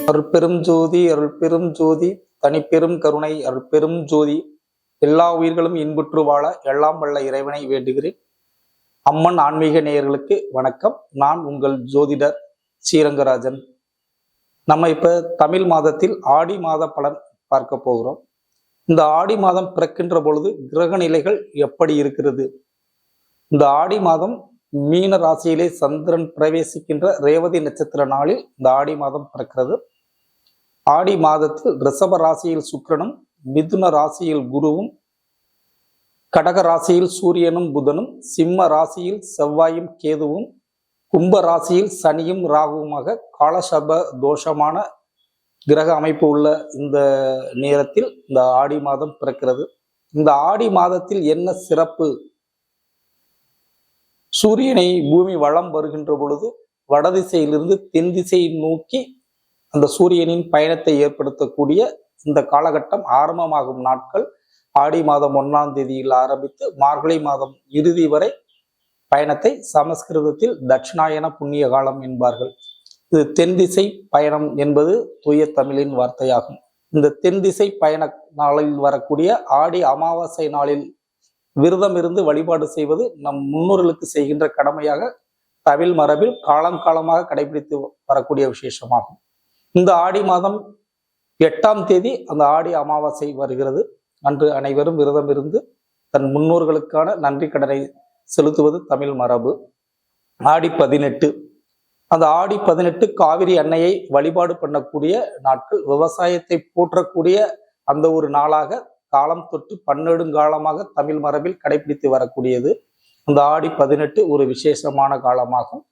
அருட்பெரும் ஜோதி அருள்பெரும் ஜோதி தனிப்பெரும் கருணை அருட்பெரும் ஜோதி. எல்லா உயிர்களும் இன்புற்று வாழ எல்லாம் வல்ல இறைவனை வேண்டுகிறேன். அம்மன் ஆன்மீக நேயர்களுக்கு வணக்கம். நான் உங்கள் ஜோதிடர் ஸ்ரீரங்கராஜன். நம்ம இப்ப தமிழ் மாதத்தில் ஆடி மாத பலன் பார்க்க போகிறோம். இந்த ஆடி மாதம் பிறக்கின்ற பொழுது கிரக நிலைகள் எப்படி இருக்கிறது? இந்த ஆடி மாதம் மீன ராசியிலே சந்திரன் பிரவேசிக்கின்ற ரேவதி நட்சத்திர நாளில் இந்த ஆடி மாதம் பிறக்கிறது. ஆடி மாதத்தில் ரிஷப ராசியில் சுக்கிரனும், மிதுன ராசியில் குருவும், கடக ராசியில் சூரியனும் புதனும், சிம்ம ராசியில் செவ்வாயும் கேதுவும், கும்ப ராசியில் சனியும் ராகுவுமாக காலசப தோஷமான கிரக அமைப்பு உள்ள இந்த நேரத்தில் இந்த ஆடி மாதம் பிறக்கிறது. இந்த ஆடி மாதத்தில் என்ன சிறப்பு? சூரியனை பூமி வலம் வருகின்ற பொழுது வடதிசையிலிருந்து தென் திசையை நோக்கி அந்த சூரியனின் பயணத்தை ஏற்படுத்தக்கூடிய இந்த காலகட்டம் ஆரம்பமாகும் நாட்கள் ஆடி மாதம் 1ஆம் தேதியில் ஆரம்பித்து மார்கழி மாதம் இறுதி வரை பயணத்தை சமஸ்கிருதத்தில் தட்சிணாயன புண்ணிய காலம் என்பார்கள். இது தென் திசை பயணம் என்பது தூய தமிழின் வார்த்தையாகும். இந்த தென் திசை பயண நாளில் வரக்கூடிய ஆடி அமாவாசை நாளில் விரதம் இருந்து வழிபாடு செய்வது நம் முன்னோர்களுக்கு செய்கின்ற கடமையாக தமிழ் மரபில் காலங்காலமாக கடைபிடித்து வரக்கூடிய விசேஷமாகும். இந்த ஆடி மாதம் 8ஆம் தேதி அந்த ஆடி அமாவாசை வருகிறது. அன்று அனைவரும் விரதம் இருந்து தன் முன்னோர்களுக்கான நன்றி கடனை செலுத்துவது தமிழ் மரபு. ஆடி 18 அந்த ஆடி 18 காவிரி அன்னையை வழிபாடு பண்ணக்கூடிய நாட்கள், விவசாயத்தை போற்றக்கூடிய அந்த ஒரு நாளாக காலம் தொட்டு பன்னெடுங்காலமாக தமிழ் மரபில் கடைபிடித்து வரக்கூடியது. அந்த ஆடி 18 ஒரு விசேஷமான காலமாகும்.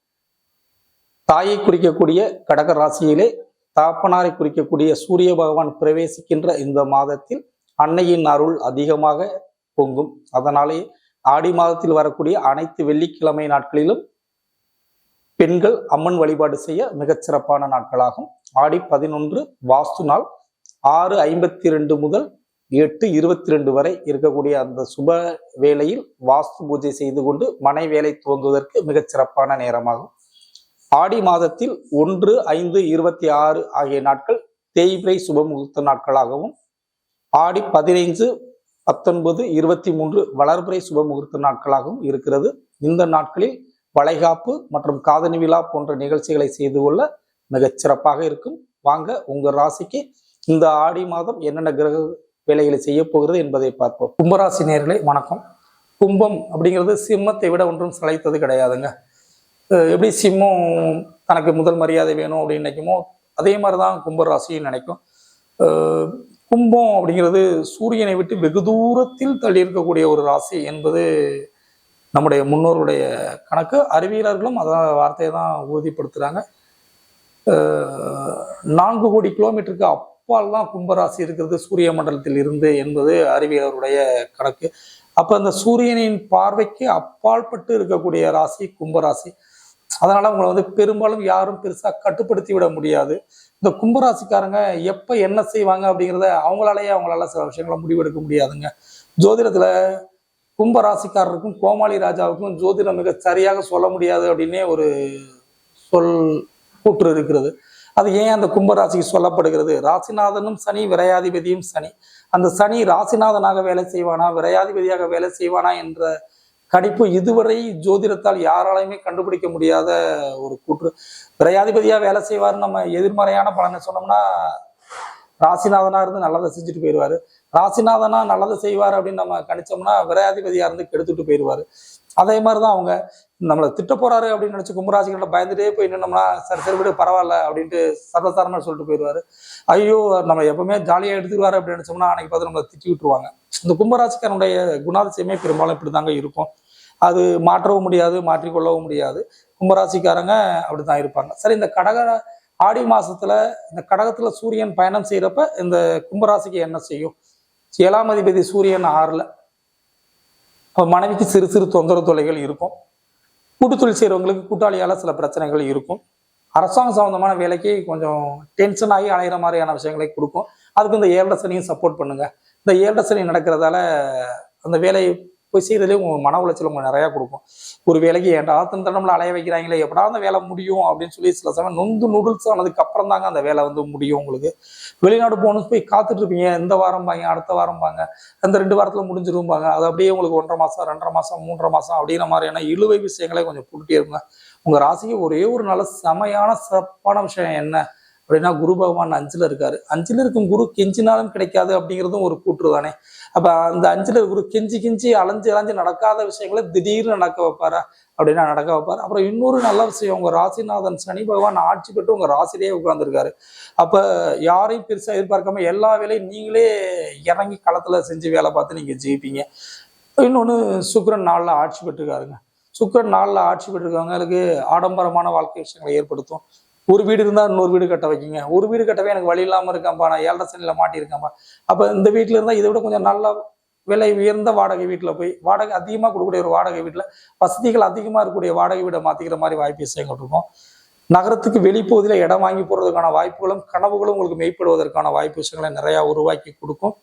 தாயை குறிக்கக்கூடிய கடக ராசியிலே தாப்பனாரை குறிக்கக்கூடிய சூரிய பகவான் பிரவேசிக்கின்ற இந்த மாதத்தில் அன்னையின் அருள் அதிகமாக பொங்கும். அதனாலே ஆடி மாதத்தில் வரக்கூடிய அனைத்து வெள்ளிக்கிழமை நாட்களிலும் பெண்கள் அம்மன் வழிபாடு செய்ய மிகச்சிறப்பான நாட்களாகும். ஆடி 11 வாஸ்து நாள் 6:52 முதல் 8:22 வரை இருக்கக்கூடிய அந்த சுப வேளையில் வாஸ்து பூஜை செய்து கொண்டு மனை வேலை துவங்குவதற்கு மிகச்சிறப்பான நேரமாகும். ஆடி மாதத்தில் 1, 5, 26 ஆகிய நாட்கள் தேய்பிரை சுப முகூர்த்த நாட்களாகவும், ஆடி 15, 19, 23 வளர்பிறை சுப முகூர்த்த நாட்களாகவும் இருக்கிறது. இந்த நாட்களில் வளைகாப்பு மற்றும் காதணி விழா போன்ற நிகழ்ச்சிகளை செய்து கொள்ள மிகச் சிறப்பாக இருக்கும். வாங்க உங்க ராசிக்கு இந்த ஆடி மாதம் என்னென்ன கிரக வேலைகளை செய்ய போகிறது என்பதை பார்ப்போம். கும்பராசி நேயர்களே வணக்கம். கும்பம் அப்படிங்கிறது சிம்மத்தை விட ஒன்றும் சளைத்தது கிடையாதுங்க. எப்படி சிம்மம் தனக்கு முதல் மரியாதை வேணும் அப்படின்னு நினைக்குமோ அதே மாதிரிதான் கும்பராசியும் நினைக்கும். கும்பம் அப்படிங்கிறது சூரியனை விட்டு வெகு தூரத்தில் தள்ளி இருக்கக்கூடிய ஒரு ராசி என்பது நம்முடைய முன்னோருடைய கணக்கு. அறிவியலர்களும் அதான் வார்த்தையை தான் உறுதிப்படுத்துறாங்க. 4 கோடி கிலோமீட்டருக்கு அப்பால் தான் கும்பராசி இருக்கிறது சூரிய மண்டலத்தில் இருந்து என்பது அறிவியலருடைய கணக்கு. அப்ப அந்த சூரியனின் பார்வைக்கு அப்பால் பட்டு இருக்கக்கூடிய ராசி கும்பராசி. அதனால உங்களை பெரும்பாலும் யாரும் பெருசா கட்டுப்படுத்தி விட முடியாது. இந்த கும்பராசிக்காரங்க எப்ப என்ன செய்வாங்க அப்படிங்கிறத அவங்களால சில விஷயங்களை முடிவெடுக்க முடியாதுங்க. ஜோதிடத்துல கும்பராசிக்காரருக்கும் கோமாளி ராஜாவுக்கும் ஜோதிடம் மிக சரியாக சொல்ல முடியாது அப்படின்னே ஒரு கூற்று இருக்கிறது. அது ஏன் அந்த கும்பராசிக்கு சொல்லப்படுகிறது? ராசிநாதனும் சனி, விரையாதிபதியும் சனி. அந்த சனி ராசிநாதனாக வேலை செய்வானா, விரையாதிபதியாக வேலை செய்வானா என்ற கணிப்பு இதுவரை ஜோதிடத்தால் யாராலையுமே கண்டுபிடிக்க முடியாத ஒரு கூற்று. விரையாதிபதியா வேலை செய்வார், நம்ம எதிர்மறையான பலனை சொன்னோம்னா ராசிநாதனா இருந்து நல்லதை செஞ்சுட்டு போயிடுவாரு. ராசிநாதனா நல்லதை செய்வார் அப்படின்னு நம்ம கணிச்சோம்னா விரையாதிபதியா இருந்து கெடுத்துட்டு போயிடுவாரு. அதே மாதிரிதான் அவங்க நம்மளை திட்ட போறாரு அப்படின்னு நினைச்சு கும்பராசிகிட்ட பயந்துட்டே போய் நின்னோம்னா சரி விடு பரவாயில்ல அப்படின்ட்டு சர்வசாரமா சொல்லிட்டு போயிடுவாரு. ஐயோ நம்ம எப்பவுமே ஜாலியா எடுத்துக்குவாரு அப்படின்னு நினைச்சோம்னா அன்னைக்கு பார்த்து நம்மளை திட்டி விட்டுருவாங்க. இந்த கும்பராசிக்காரனுடைய குணாதிசயமே பெரும்பாலும் இப்படிதாங்க இருக்கும். அது மாற்றவும் முடியாது, மாற்றிக்கொள்ளவும் முடியாது. கும்பராசிக்காரங்க அப்படித்தான் இருப்பாங்க. சரி, இந்த ஆடி மாசத்துல இந்த கடகத்துல சூரியன் பயணம் செய்யறப்ப இந்த கும்பராசிக்கு என்ன செய்யும்? 7ஆம் அதிபதி சூரியன் 6ல. மனைவிக்கு சிறு சிறு தொந்தரவு தொல்லைகள் இருக்கும். கூட்டுத்தொழில் செய்யறவங்களுக்கு கூட்டாளியால சில பிரச்சனைகள் இருக்கும். அரசாங்கம் சம்பந்தமான வேலைக்கு கொஞ்சம் டென்ஷன் ஆகி அலைகிற மாதிரியான விஷயங்களை கொடுக்கும். அதுக்கு இந்த 7 சனியும் சப்போர்ட் பண்ணுங்க. இந்த 7 சனி நடக்கிறதால அந்த வேலை போய் செய்யறதுலேயே உங்க மன உளைச்சல் உங்களுக்கு நிறையா கொடுக்கும். ஒரு வேலைக்கு ஏன்டா தண்டம்ல அலைய வைக்கிறாங்களே, எப்படா அந்த வேலை முடியும் அப்படின்னு சொல்லி சில சமயம் நொந்து நூடுல்ஸ் ஆனதுக்கு அப்புறம் தாங்க அந்த வேலை வந்து முடியும். உங்களுக்கு வெளிநாடு போகணும்னு போய் காத்துட்டு இருப்பீங்க, இந்த வாரம் பாங்க, அடுத்த வாரம் பாங்க, அந்த 2 வாரத்துல முடிஞ்சிரும்பாங்க. அது அப்படியே உங்களுக்கு 1.5 மாசம், 2.5 மாசம், 3.5 மாசம் அப்படிங்கிற மாதிரியான இழுவை விஷயங்களே கொஞ்சம் போட்டுட்டே இருங்க. உங்க ராசிக்கு ஒரே ஒரு நல்ல செமையான சிறப்பான விஷயம் என்ன அப்படின்னா, குரு பகவான் 5ல் இருக்காரு. 5ல் இருக்கும் குரு கெஞ்சினாலும் கிடைக்காது அப்படிங்கிறதும் ஒரு கூற்று தானே. அப்ப அந்த 5ல் குரு கெஞ்சி கெஞ்சி அலைஞ்சு நடக்காத விஷயங்களை திடீர்னு நடக்க வைப்பாரா அப்படின்னா நடக்க வைப்பாரு. அப்புறம் இன்னொரு நல்ல விஷயம், உங்க ராசிநாதன் சனி பகவான் ஆட்சி பெற்று உங்க ராசிலேயே உட்கார்ந்துருக்காரு. அப்ப யாரையும் பெருசா எதிர்பார்க்காம எல்லா வேலையும் நீங்களே இறங்கி களத்துல செஞ்சு வேலை பார்த்து நீங்க ஜெயிப்பீங்க. இன்னொன்னு, சுக்கிரன் 4ல் ஆட்சி பெற்றுக்காருங்க. சுக்கிரன் 4ல் ஆட்சி பெற்றிருக்கவங்களுக்கு ஆடம்பரமான வாழ்க்கை விஷயங்களை ஏற்படுத்தும். ஒரு வீடு இருந்தா இன்னொரு வீடு கட்ட வைக்கிங்க. ஒரு வீடு கட்டவே எனக்கு வழி இல்லாம இருக்கான்பா, நான் 7.5 சனியில மாட்டியிருக்கேன்பா. அப்ப இந்த வீட்டுல இருந்தா இதை விட கொஞ்சம் நல்ல விலை உயர்ந்த வாடகை வீட்டுல போய் வாடகை அதிகமா கொடுக்கக்கூடிய ஒரு வாடகை வீட்டுல வசதிகள் அதிகமா இருக்கக்கூடிய வாடகை வீடை மாத்திக்கிற மாதிரி வாய்ப்பு விஷயங்கள் இருக்கும். நகரத்துக்கு வெளிப்பகுதியில இடம் வாங்கி போறதுக்கான வாய்ப்புகளும் கனவுகளும் உங்களுக்கு மெய்ப்படுவதற்கான வாய்ப்பு விஷயங்களை நிறைய உருவாக்கி கொடுக்கும்.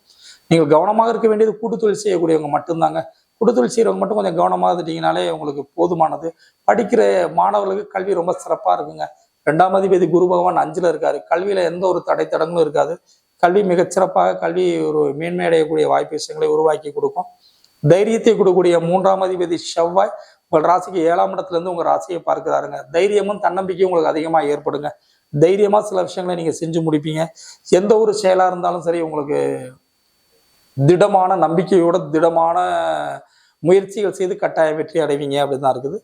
நீங்கள் கவனமாக இருக்க வேண்டியது கூட்டு தொழில் செய்யக்கூடியவங்க மட்டும்தாங்க. கூட்டு தொழில் செய்யறவங்க மட்டும் கொஞ்சம் கவனமாக இருந்துட்டீங்கனாலே உங்களுக்கு போதுமானது. படிக்கிற மாணவர்களுக்கு கல்வி ரொம்ப சிறப்பா இருக்குங்க. 2ஆம் அதிபதி குரு பகவான் 5ல் இருக்காரு. கல்வியில எந்த ஒரு தடங்களும் இருக்காது. கல்வி மிகச்சிறப்பாக கல்வி ஒரு மேன்மை அடையக்கூடிய வாய்ப்பு விஷயங்களை உருவாக்கி கொடுக்கும். தைரியத்தை கொடுக்கக்கூடிய 3ஆம் அதிபதி செவ்வாய் உங்கள் ராசிக்கு 7ஆம் இடத்துல இருந்து உங்க ராசியை பார்க்கிறாருங்க. தைரியமும் தன்னம்பிக்கையும் உங்களுக்கு அதிகமா ஏற்படுங்க. தைரியமா சில விஷயங்களை நீங்க செஞ்சு முடிப்பீங்க. எந்த ஒரு செயலா இருந்தாலும் சரி, உங்களுக்கு திடமான நம்பிக்கையோட திடமான முயற்சிகள் செய்து கட்டாய வெற்றி அடைவீங்க அப்படின்னு தான் இருக்குது.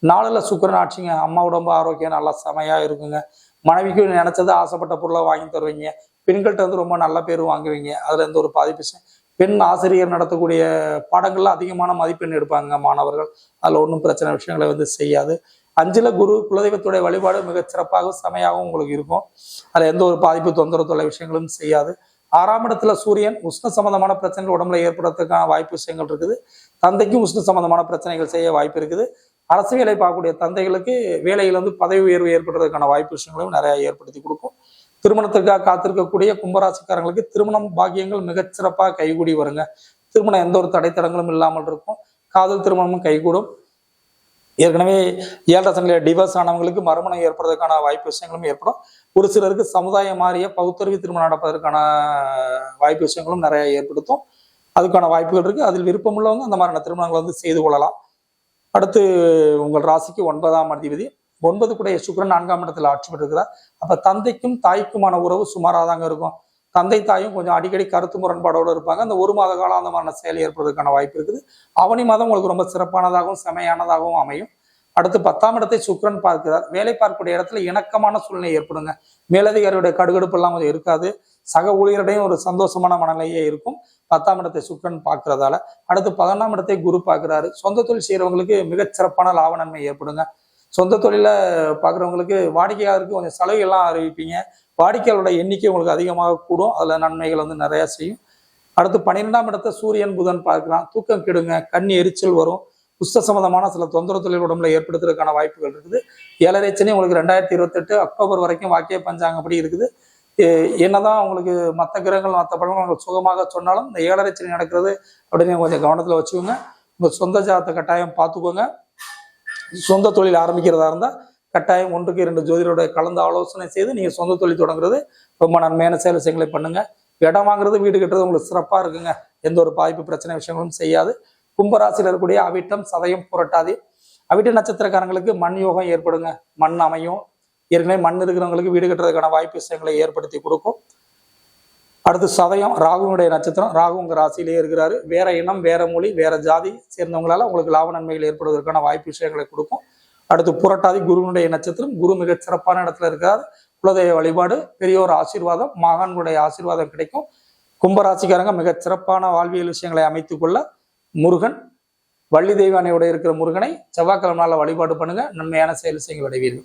4ல் சுக்கிரன் ஆட்சிங்க. அம்மா உடம்பு ஆரோக்கியம் நல்லா செமையா இருக்குங்க. மனைவிக்கு நினைச்சது ஆசைப்பட்ட பொருளை வாங்கி தருவீங்க. பெண்கள்கிட்ட வந்து ரொம்ப நல்ல பேர் வாங்குவீங்க. அதுல எந்த ஒரு பாதிப்பு. பெண் ஆசிரியர் நடத்தக்கூடிய பாடங்கள்ல அதிகமான மதிப்பெண் எடுப்பாங்க மாணவர்கள். அதுல ஒன்றும் பிரச்சனை விஷயங்களை வந்து செய்யாது. 5ல் குரு குலதெய்வத்துடைய வழிபாடு மிகச்சிறப்பாகவும் செமையாகவும் உங்களுக்கு இருக்கும். அதுல எந்த ஒரு பாதிப்பு தொந்தரவு தொலை விஷயங்களும் செய்யாது. 6ஆம் இடத்துல சூரியன் உஷ்ண சம்பந்தமான பிரச்சனைகள் உடம்புல ஏற்படுறதுக்கான வாய்ப்பு விஷயங்கள் இருக்குது. தந்தைக்கும் உஷ்ண சம்பந்தமான பிரச்சனைகள் செய்ய வாய்ப்பு இருக்குது. அரசு வேலை பார்க்கக்கூடிய தந்தைகளுக்கு வேலையில் வந்து பதவி உயர்வு ஏற்படுறதுக்கான வாய்ப்பு விஷயங்களையும் நிறைய ஏற்படுத்தி கொடுக்கும். திருமணத்திற்காக காத்திருக்கக்கூடிய கும்பராசிக்காரங்களுக்கு திருமணம் பாக்கியங்கள் மிகச்சிறப்பாக கைகூடி வருங்க. திருமணம் எந்த ஒரு தடைத்தடங்களும் இல்லாமல் இருக்கும். காதல் திருமணமும் கைகூடும். ஏற்கனவே 7.5 சனியில டிவோர்ஸ் ஆனவங்களுக்கு மறுமணம் ஏற்படுறதுக்கான வாய்ப்பு விஷயங்களும் ஏற்படும். ஒரு சிலருக்கு சமுதாயம் மாறிய பகுத்தறிவு திருமணம் நடப்பதற்கான வாய்ப்பு விஷயங்களும் நிறைய ஏற்படுத்தும். அதுக்கான வாய்ப்புகள் இருக்கு. அதில் விருப்பம் உள்ளவங்க அந்த மாதிரியான திருமணங்களை வந்து செய்து கொள்ளலாம். அடுத்து உங்கள் ராசிக்கு 9ஆம் அதிபதி 9 கூடிய சுக்கிரன் 4ஆம் இடத்துல ஆட்சி பெற்றிருக்கிறார். அப்ப தந்தைக்கும் தாய்க்குமான உறவு சுமாராக தாங்க இருக்கும். தந்தை தாயும் கொஞ்சம் அடிக்கடி கருத்து முரண்பாடோடு இருப்பாங்க. அந்த 1 மாத காலம் அந்த மாதிரி செயல் ஏற்படுவதற்கான வாய்ப்பு இருக்குது. ஆவணி மாதம் உங்களுக்கு ரொம்ப சிறப்பானதாகவும் செமையானதாகவும் அமையும். அடுத்து 10ஆம் இடத்தை சுக்கிரன் பார்க்கிறார். வேலை பார்க்கக்கூடிய இடத்துல இணக்கமான சூழ்நிலை ஏற்படுங்க. மேலதிகாரியுடைய கடுகடுப்பு எல்லாம் கொஞ்சம் இருக்காது. சக ஊழியருடையும் ஒரு சந்தோஷமான மனநிலையே இருக்கும். 10ஆம் இடத்தை சுக்கிரன் பார்க்கறதால. அடுத்து 11ஆம் இடத்தை குரு பார்க்கிறாரு. சொந்த தொழில் செய்யறவங்களுக்கு மிகச்சிறப்பான லாப நன்மை ஏற்படுங்க. சொந்த தொழில பார்க்குறவங்களுக்கு வாடிக்கையாளருக்கு கொஞ்சம் சலுகைகள்லாம் அறிவிப்பீங்க. வாடிக்கையாளரோட எண்ணிக்கை உங்களுக்கு அதிகமாக கூடும். அதுல நன்மைகள் வந்து நிறைய செய்யும். அடுத்து 12ஆம் இடத்தை சூரியன் புதன் பார்க்கலாம். தூக்கம் கெடுங்க, கண் எரிச்சல் வரும். உஷ்ண சம்பந்தமான சில தொந்தரவு தொழில் உடம்புல ஏற்படுத்துறதுக்கான வாய்ப்புகள் இருக்குது. 7.5 சனி உங்களுக்கு 2028 அக்டோபர் வரைக்கும் வாக்கிய பஞ்சாங்கப்படி இருக்குது. என்னதான் உங்களுக்கு மற்ற கிரகங்கள் மற்ற பலன்கள் சுகமாக சொன்னாலும் இந்த 7.5 சனி நடக்கிறது அப்படின்னு கொஞ்சம் கவனத்துல வச்சுக்கோங்க. உங்க சொந்த ஜாதத்தை கட்டாயம் பார்த்துக்கோங்க. சொந்த தொழில் ஆரம்பிக்கிறதா இருந்தா கட்டாயம் 1க்கு 2 ஜோதிடரோட கலந்து ஆலோசனை செய்து நீங்க சொந்த தொழில் தொடங்குறது ரொம்ப நன்மையான விஷயங்களை பண்ணுங்க. இடம் வாங்குறது வீடு கட்டுறது உங்களுக்கு சிறப்பா இருக்குங்க. எந்த ஒரு பாதிப்பு பிரச்சனை விஷயங்களும் செய்யாது. கும்பராசியில் இருக்கக்கூடிய அவிட்டம் சதயம் புரட்டாதி அவிட்ட நட்சத்திரக்காரங்களுக்கு மண் யோகம் ஏற்படுங்க. மண் அமையும். ஏற்கனவே மண் இருக்கிறவங்களுக்கு வீடு கட்டுறதுக்கான வாய்ப்பு விஷயங்களை ஏற்படுத்தி கொடுக்கும். அடுத்து சதயம் ராகுனுடைய நட்சத்திரம். ராகு உங்க ராசியிலேயே இருக்கிறாரு. வேற இனம், வேற மொழி, வேற ஜாதி சேர்ந்தவங்களால உங்களுக்கு லாப நன்மைகள் ஏற்படுவதற்கான வாய்ப்பு விஷயங்களை கொடுக்கும். அடுத்து புரட்டாதி குருவினுடைய நட்சத்திரம். குரு மிக சிறப்பான இடத்துல இருக்கிறார். குலதெய்வ வழிபாடு, பெரியோர் ஆசீர்வாதம், மகான்களுடைய ஆசீர்வாதம் கிடைக்கும். கும்பராசிக்காரங்க மிக சிறப்பான வாழ்வியல் விஷயங்களை அமைத்துக் கொள்ள முருகன், வள்ளி தெய்வானையோட இருக்கிற முருகனை செவ்வாய்க்கிழமை நாளில் வழிபாடு பண்ணுங்க. நன்மையான செயல் செய்யுங்கள் அடைவீர்கள்.